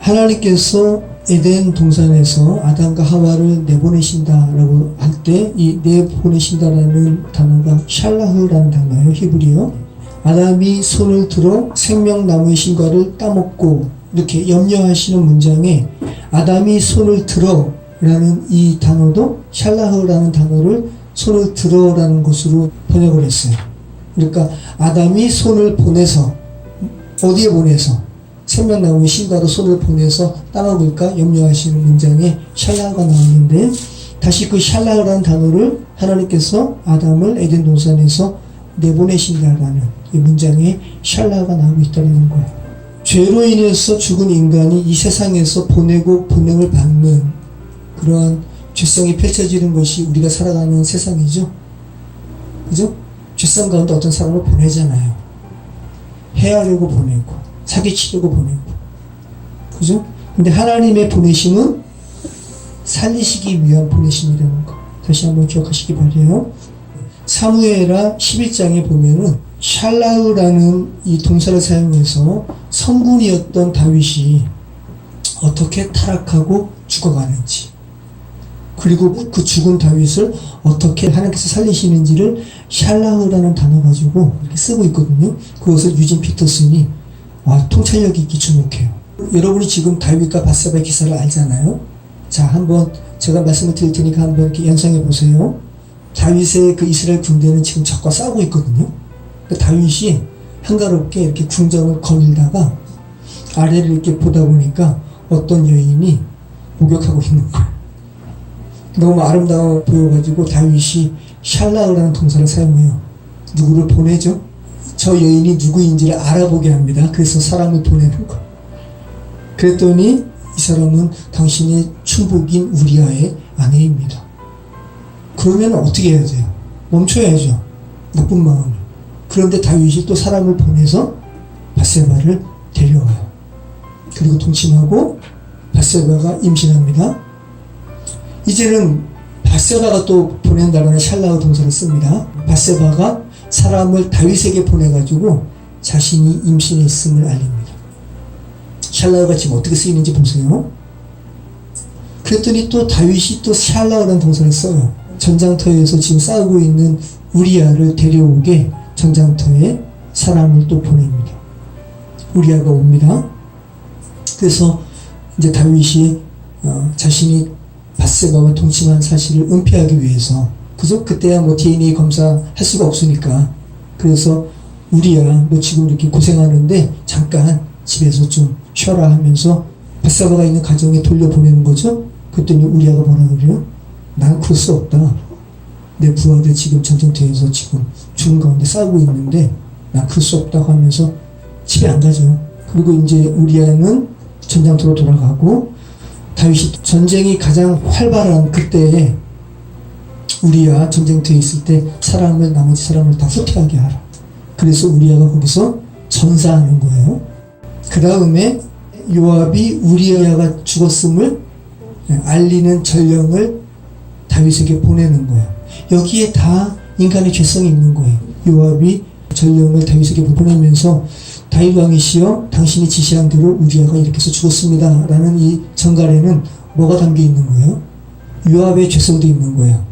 하나님께서 에덴 동산에서 아담과 하와를 내보내신다라고 할 때 이 내보내신다라는 단어가 샬라흐라는 단어예요. 히브리어. 아담이 손을 들어 생명나무의 신과를 따먹고 이렇게 염려하시는 문장에 아담이 손을 들어 라는 이 단어도 샬라흐라는 단어를 손을 들어라는 것으로 번역을 했어요. 그러니까 아담이 손을 보내서 어디에 보내서 생명나무의 신과로 손을 보내서 따먹을까 염려하시는 문장에 샬라흐가 나왔는데 다시 그 샬라흐라는 단어를 하나님께서 아담을 에덴 동산에서 내보내신다라는 이 문장에 샬라흐가 나오고 있다는 거예요. 죄로 인해서 죽은 인간이 이 세상에서 보내고 보냄을 받는 그러한 죄성이 펼쳐지는 것이 우리가 살아가는 세상이죠. 그죠? 죄성 가운데 어떤 사람을 보내잖아요. 해하려고 보내고 사기치려고 보내고 그죠? 근데 하나님의 보내심은 살리시기 위한 보내심이라는 거 다시 한번 기억하시기 바라요. 사무엘하 11장에 보면은 샬라흐라는 이 동사를 사용해서 성군이었던 다윗이 어떻게 타락하고 죽어가는지 그리고 그 죽은 다윗을 어떻게 하나님께서 살리시는지를 샬라흐라는 단어 가지고 이렇게 쓰고 있거든요. 그것을 유진 피터슨이 통찰력 있게 주목해요. 여러분이 지금 다윗과 밧세바의 기사를 알잖아요. 자, 한번 제가 말씀을 드릴 테니까 한번 이렇게 연상해 보세요. 다윗의 그 이스라엘 군대는 지금 적과 싸우고 있거든요. 다윗이 한가롭게 이렇게 궁정을 거닐다가 아래를 이렇게 보다 보니까 어떤 여인이 목욕하고 있는 거예요. 너무 아름다워 보여가지고 다윗이 샬라흐라는 동사를 사용해요. 누구를 보내죠? 저 여인이 누구인지를 알아보게 합니다. 그래서 사람을 보내는 거. 그랬더니 이 사람은 당신의 충복인 우리아의 아내입니다. 그러면 어떻게 해야 돼요? 멈춰야죠. 나쁜 마음을. 그런데 다윗이 또 사람을 보내서 밧세바를 데려와요. 그리고 동침하고 밧세바가 임신합니다. 이제는 밧세바가 또 보낸다라는 샬라흐 동사를 씁니다. 밧세바가 사람을 다윗에게 보내가지고 자신이 임신했음을 알립니다. 샬라흐가 지금 어떻게 쓰이는지 보세요. 그랬더니 또 다윗이 또 샬라흐라는 동사를 써요. 전장터에서 지금 싸우고 있는 우리아를 데려오게 전장터에 사람을 또 보냅니다. 우리아가 옵니다. 그래서 이제 다윗이 자신이 밧세바와 동침한 사실을 은폐하기 위해서 그죠? 그때야 뭐 DNA 검사할 수가 없으니까 그래서 우리야 너 지금 이렇게 고생하는데 잠깐 집에서 좀 쉬어라 하면서 밧세바가 있는 가정에 돌려보내는 거죠. 그랬더니 우리야가 뭐라 그래요? 난 그럴 수 없다. 내 부하들 지금 전쟁터에서 지금 죽은 가운데 싸우고 있는데 난 그럴 수 없다고 하면서 집에 안 가죠. 그리고 이제 우리야는 전장터로 돌아가고 다윗이 전쟁이 가장 활발한 그때에 우리야 전쟁터에 있을 때 나머지 사람을 다 후퇴하게 하라. 그래서 우리야가 거기서 전사하는 거예요. 그 다음에 요압이 우리야가 죽었음을 알리는 전령을 다윗에게 보내는 거예요. 여기에 다 인간의 죄성이 있는 거예요. 요압이 전령을 다윗에게 보내면서 다윗 왕이시여 당신이 지시한 대로 우리아가 이렇게 해서 죽었습니다 라는 이 전갈에는 뭐가 담겨 있는 거예요? 요압의 죄성도 있는 거예요.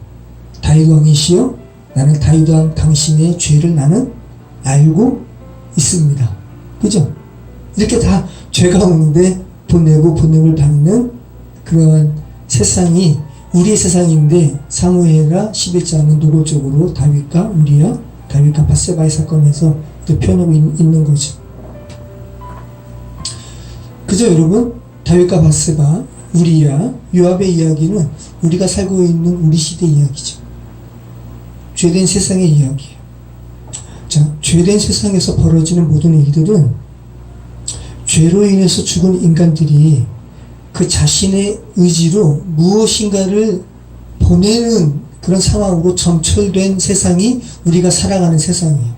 다윗 왕이시여 나는 다윗 왕 당신의 죄를 나는 알고 있습니다. 그죠? 이렇게 다 죄 가운데 보내고 보냄을 받는 그런 세상이 우리의 세상인데 사무엘하 11장은 노골적으로 다윗과 우리아, 다윗과 밧세바의 사건에서 표현하고 있는 거죠. 그죠 여러분? 다윗과 밧세바, 우리야, 요압의 이야기는 우리가 살고 있는 우리 시대 이야기죠. 죄된 세상의 이야기예요. 자, 죄된 세상에서 벌어지는 모든 일들은 죄로 인해서 죽은 인간들이 그 자신의 의지로 무엇인가를 보내는 그런 상황으로 점철된 세상이 우리가 살아가는 세상이에요.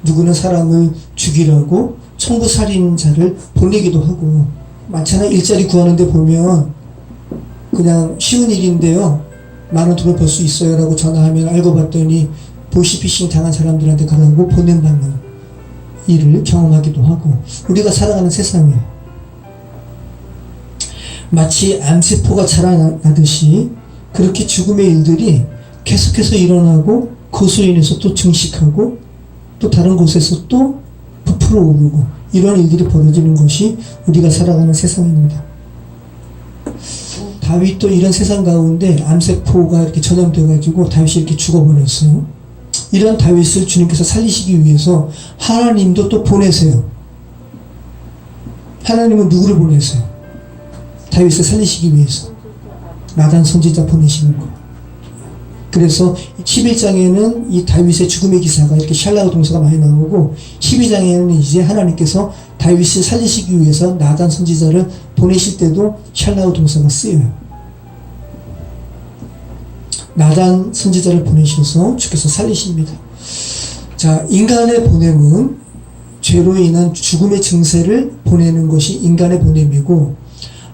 누구는 사람을 죽이라고 청부살인자를 보내기도 하고 많잖아요. 일자리 구하는데 보면 그냥 쉬운 일인데요. 많은 돈을 벌 수 있어요 라고 전화하면 알고 봤더니 보이스피싱 당한 사람들한테 가라고 보냄받는 일을 경험하기도 하고 우리가 살아가는 세상이에요. 마치 암세포가 자라나듯이 그렇게 죽음의 일들이 계속해서 일어나고 그것으로 인해서 또 증식하고 또 다른 곳에서 또 부풀어 오르고 이런 일들이 벌어지는 것이 우리가 살아가는 세상입니다. 다윗도 이런 세상 가운데 암세포가 이렇게 전염되어 가지고 다윗이 이렇게 죽어버렸어요. 이런 다윗을 주님께서 살리시기 위해서 하나님도 또 보내세요. 하나님은 누구를 보내세요? 다윗을 살리시기 위해서 나단 선지자 보내시는 거예요. 그래서 11장에는 이 다윗의 죽음의 기사가 이렇게 샬라우 동사가 많이 나오고 12장에는 이제 하나님께서 다윗을 살리시기 위해서 나단 선지자를 보내실 때도 샬라우 동사가 쓰여요. 나단 선지자를 보내셔서 주께서 살리십니다. 자, 인간의 보냄은 죄로 인한 죽음의 증세를 보내는 것이 인간의 보냄이고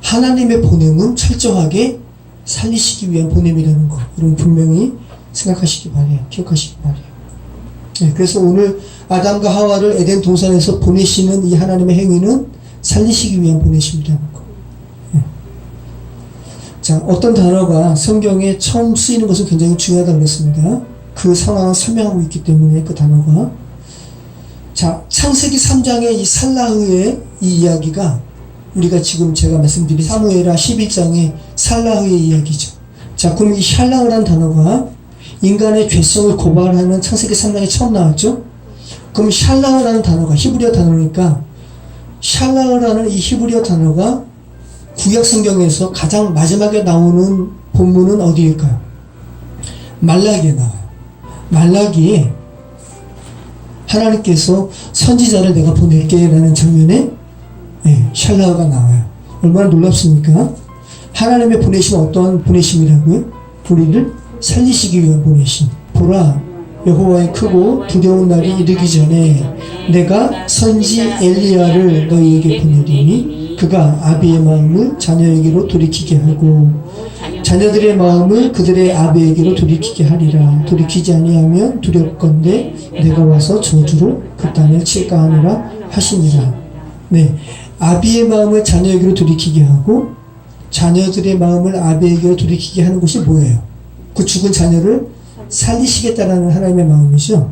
하나님의 보냄은 철저하게 살리시기 위한 보냄이라는 거, 이런 분명히 생각하시기 바래요. 기억하시기 바래요. 네, 그래서 오늘 아담과 하와를 에덴 동산에서 보내시는 이 하나님의 행위는 살리시기 위한 보내심이라는 거. 네. 자, 어떤 단어가 성경에 처음 쓰이는 것은 굉장히 중요하다고 그랬습니다. 그 상황을 설명하고 있기 때문에 그 단어가. 자, 창세기 3장의 이 살라흐의 이 이야기가 우리가 지금 제가 말씀드린 사무엘하 11장의 살라흐의 이야기죠. 자, 그럼 이 샬라흐라는 단어가 인간의 죄성을 고발하는 창세기 3장에 처음 나왔죠? 그럼 샬라흐라는 단어가 히브리어 단어니까 샬라흐라는 이 히브리어 단어가 구약 성경에서 가장 마지막에 나오는 본문은 어디일까요? 말라기에 나와요. 말라기에 하나님께서 선지자를 내가 보낼게 라는 장면에 샬라흐가 나와요. 얼마나 놀랍습니까? 하나님의 보내심은 어떠한 보내심이라고요? 우리를 살리시기 위한 보내심. 보라, 여호와의 크고 두려운 날이 이르기 전에 내가 선지 엘리야를 너희에게 보내리니 그가 아비의 마음을 자녀에게로 돌이키게 하고 자녀들의 마음을 그들의 아비에게로 돌이키게 하리라. 돌이키지 아니하면 두렵건대 내가 와서 저주로 그 땅을 칠까 하노라 하시니라. 네, 아비의 마음을 자녀에게로 돌이키게 하고 자녀들의 마음을 아비에게로 돌이키게 하는 것이 뭐예요? 그 죽은 자녀를 살리시겠다라는 하나님의 마음이죠.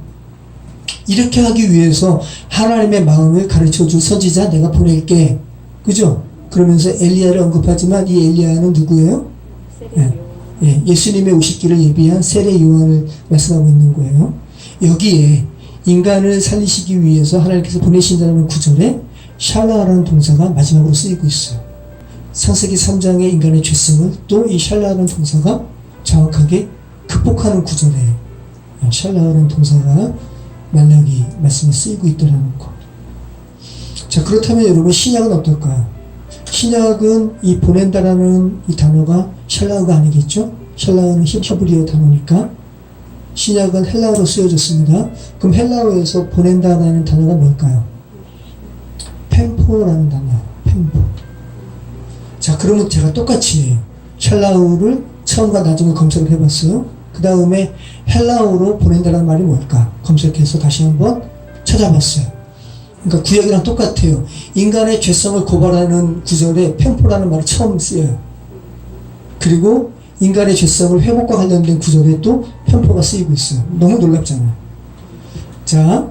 이렇게 하기 위해서 하나님의 마음을 가르쳐줄 선지자 내가 보낼게. 그죠? 그러면서 엘리야를 언급하지만 이 엘리야는 누구예요? 예수님의 오시기를 예비한 세례 요한을 말씀하고 있는 거예요. 여기에 인간을 살리시기 위해서 하나님께서 보내신다는 구절에 샬라라는 동사가 마지막으로 쓰이고 있어요. 창세기 3장의 인간의 죄성을 또 이 샬라라는 동사가 정확하게 극복하는 구절에 샬라라는 동사가 말라기 말씀에 쓰이고 있다는 것. 자, 그렇다면 여러분 신약은 어떨까요? 신약은 이 보낸다라는 이 단어가 샬라가 아니겠죠? 샬라는 히브리어 단어니까 신약은 헬라어로 쓰여졌습니다. 그럼 헬라어에서 보낸다라는 단어가 뭘까요? 펜포라는 단어예요. 펜포. 자, 그러면 제가 똑같이 샬라우를 처음과 나중에 검색을 해봤어요. 그 다음에 헬라어로 보낸다는 말이 뭘까? 검색해서 다시 한번 찾아봤어요. 그러니까 구약이랑 똑같아요. 인간의 죄성을 고발하는 구절에 펜포라는 말이 처음 쓰여요. 그리고 인간의 죄성을 회복과 관련된 구절에 또 펜포가 쓰이고 있어요. 너무 놀랍잖아요. 자,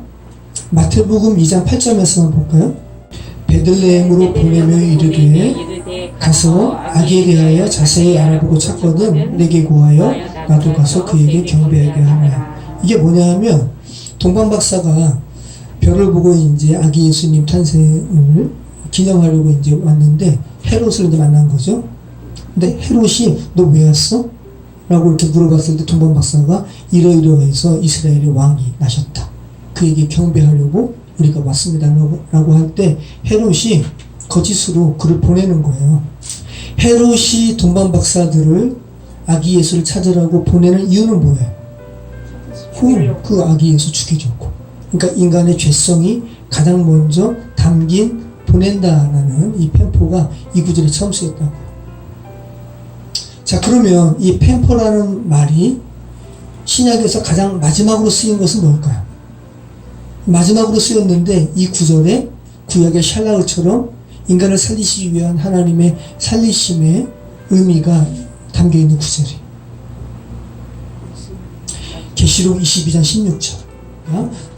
마태복음 2장 8절에서만 볼까요? 베들레헴으로 보내며 이르되 가서 아기에 대하여 자세히 알아보고 찾거든 내게 구하여 나도 가서 그에게 경배하게 하라. 이게 뭐냐 하면 동방박사가 별을 보고 이제 아기 예수님 탄생을 기념하려고 이제 왔는데 헤롯을 이제 만난 거죠. 근데 헤롯이 너 왜 왔어? 라고 이렇게 물어봤을 때 동방박사가 이러이러해서 이스라엘의 왕이 나셨다. 그에게 경배하려고 우리가 왔습니다. 라고 할 때 헤롯이 거짓으로 그를 보내는 거예요. 헤롯이 동방박사들을 아기 예수를 찾으라고 보내는 이유는 뭐예요? 그 아기 예수 죽여줬고. 그러니까 인간의 죄성이 가장 먼저 담긴 보낸다라는 이 펜포가 이 구절에 처음 쓰였다고요. 자, 그러면 이 펜포라는 말이 신약에서 가장 마지막으로 쓰인 것은 뭘까요? 마지막으로 쓰였는데 이 구절에 구약의 샬라흐처럼 인간을 살리시기 위한 하나님의 살리심의 의미가 담겨있는 구절이에요. 계시록 22장 16절.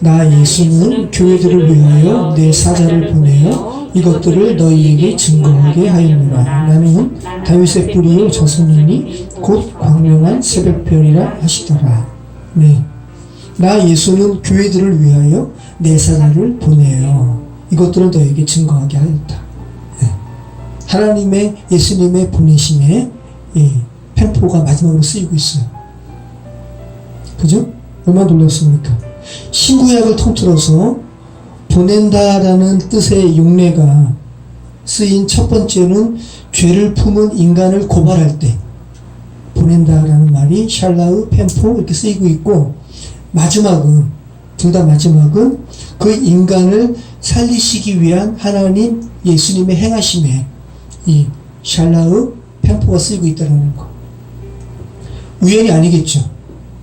나 예수는 교회들을 위하여 내 사자를 보내어 이것들을 너희에게 증거하게 하였노라. 나는 다윗의 뿌리요 자손이니 곧 광명한 새벽별이라 하시더라. 네. 나 예수는 교회들을 위하여 내 사자를 보내어 이것들을 너희에게 증거하게 하였다. 네. 하나님의 예수님의 보내심에 펜포가 마지막으로 쓰이고 있어요. 그죠? 얼마나 놀랐습니까? 신구약을 통틀어서 보낸다라는 뜻의 용례가 쓰인 첫 번째는 죄를 품은 인간을 고발할 때 보낸다라는 말이 샬라흐, 펜포 이렇게 쓰이고 있고, 마지막은 둘 다 마지막은 그 인간을 살리시기 위한 하나님 예수님의 행하심에 이 샬라흐, 펜포가 쓰이고 있다는 거. 우연이 아니겠죠.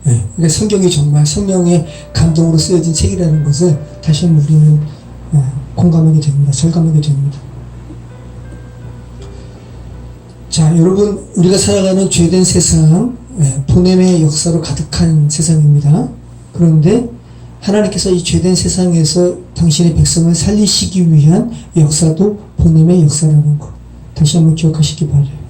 네. 그러니까 성경이 정말 성령의 감동으로 쓰여진 책이라는 것을 다시 한번 우리는 공감하게 됩니다. 절감하게 됩니다. 자, 여러분, 우리가 살아가는 죄된 세상, 보냄의 역사로 가득한 세상입니다. 그런데 하나님께서 이 죄된 세상에서 당신의 백성을 살리시기 위한 역사도 보냄의 역사라는 것, 다시 한번 기억하시기 바라요.